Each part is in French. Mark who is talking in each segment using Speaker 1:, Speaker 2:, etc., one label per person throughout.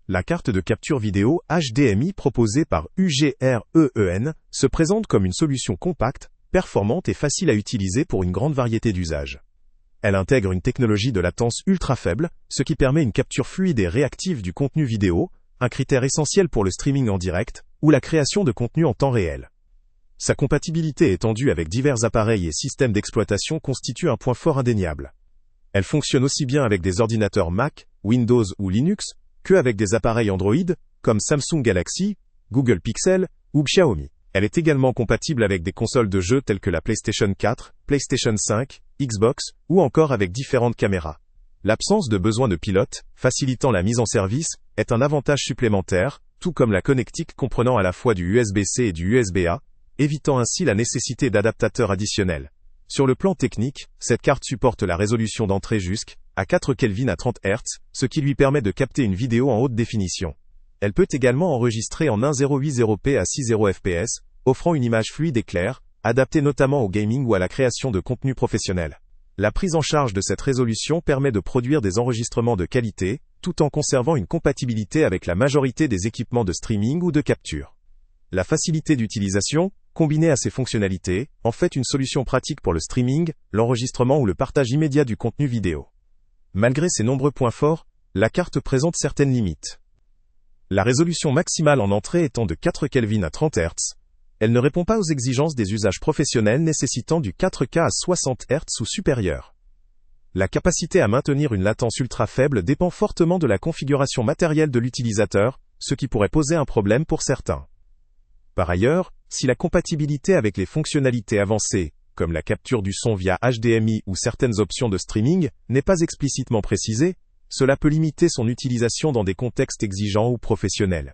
Speaker 1: La carte de capture vidéo HDMI proposée par UGR-EEN se présente comme une solution compacte, performante et facile à utiliser pour une grande variété d'usages. Elle intègre une technologie de latence ultra faible, ce qui permet une capture fluide et réactive du contenu vidéo, un critère essentiel pour le streaming en direct, ou la création de contenu en temps réel. Sa compatibilité étendue avec divers appareils et systèmes d'exploitation constitue un point fort indéniable. Elle fonctionne aussi bien avec des ordinateurs Mac, Windows ou Linux, que avec des appareils Android, comme Samsung Galaxy, Google Pixel ou Xiaomi. Elle est également compatible avec des consoles de jeux telles que la PlayStation 4, PlayStation 5, Xbox, ou encore avec différentes caméras. L'absence de besoin de pilote, facilitant la mise en service, est un avantage supplémentaire, tout comme la connectique comprenant à la fois du USB-C et du USB-A, évitant ainsi la nécessité d'adaptateurs additionnels. Sur le plan technique, cette carte supporte la résolution d'entrée jusqu'à 4 Kelvin à 30 Hz, ce qui lui permet de capter une vidéo en haute définition. Elle peut également enregistrer en 1080p à 60 fps, offrant une image fluide et claire, adaptée notamment au gaming ou à la création de contenu professionnel. La prise en charge de cette résolution permet de produire des enregistrements de qualité, tout en conservant une compatibilité avec la majorité des équipements de streaming ou de capture. La facilité d'utilisation, combinée à ces fonctionnalités, en fait une solution pratique pour le streaming, l'enregistrement ou le partage immédiat du contenu vidéo. Malgré ces nombreux points forts, la carte présente certaines limites. La résolution maximale en entrée étant de 4 Kelvin à 30 Hz, elle ne répond pas aux exigences des usages professionnels nécessitant du 4K à 60 Hz ou supérieur. La capacité à maintenir une latence ultra faible dépend fortement de la configuration matérielle de l'utilisateur, ce qui pourrait poser un problème pour certains. Par ailleurs, si la compatibilité avec les fonctionnalités avancées, comme la capture du son via HDMI ou certaines options de streaming, n'est pas explicitement précisée, cela peut limiter son utilisation dans des contextes exigeants ou professionnels.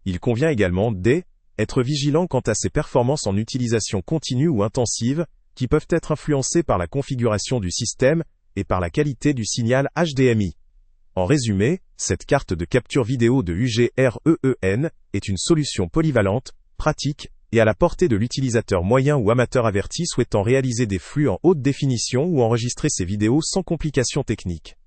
Speaker 1: Il convient également d'être vigilant quant à ses performances en utilisation continue ou intensive, qui peuvent être influencées par la configuration du système et par la qualité du signal HDMI. En résumé, cette carte de capture vidéo de UGR-EEN est une solution polyvalente, pratique, et à la portée de l'utilisateur moyen ou amateur averti souhaitant réaliser des flux en haute définition ou enregistrer ses vidéos sans complications techniques.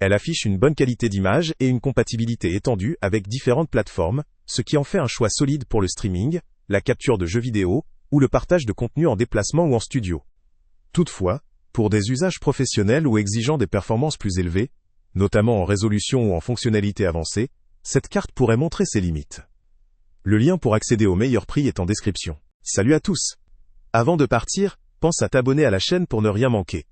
Speaker 1: Elle affiche une bonne qualité d'image et une compatibilité étendue avec différentes plateformes, ce qui en fait un choix solide pour le streaming, la capture de jeux vidéo, ou le partage de contenu en déplacement ou en studio. Toutefois, pour des usages professionnels ou exigeant des performances plus élevées, notamment en résolution ou en fonctionnalité avancée, cette carte pourrait montrer ses limites. Le lien pour accéder au meilleur prix est en description. Salut à tous! Avant de partir, pense à t'abonner à la chaîne pour ne rien manquer.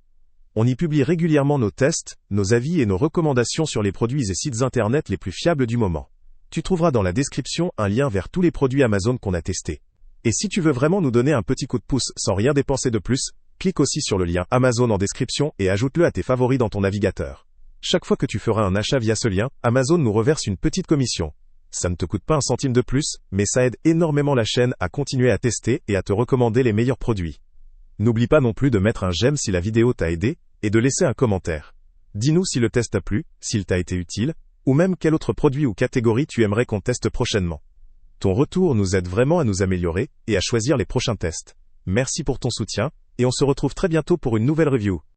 Speaker 1: On y publie régulièrement nos tests, nos avis et nos recommandations sur les produits et sites internet les plus fiables du moment. Tu trouveras dans la description un lien vers tous les produits Amazon qu'on a testés. Et si tu veux vraiment nous donner un petit coup de pouce sans rien dépenser de plus, clique aussi sur le lien Amazon en description et ajoute-le à tes favoris dans ton navigateur. Chaque fois que tu feras un achat via ce lien, Amazon nous reverse une petite commission. Ça ne te coûte pas un centime de plus, mais ça aide énormément la chaîne à continuer à tester et à te recommander les meilleurs produits. N'oublie pas non plus de mettre un j'aime si la vidéo t'a aidé, et de laisser un commentaire. Dis-nous si le test t'a plu, s'il t'a été utile, ou même quel autre produit ou catégorie tu aimerais qu'on teste prochainement. Ton retour nous aide vraiment à nous améliorer, et à choisir les prochains tests. Merci pour ton soutien, et on se retrouve très bientôt pour une nouvelle review.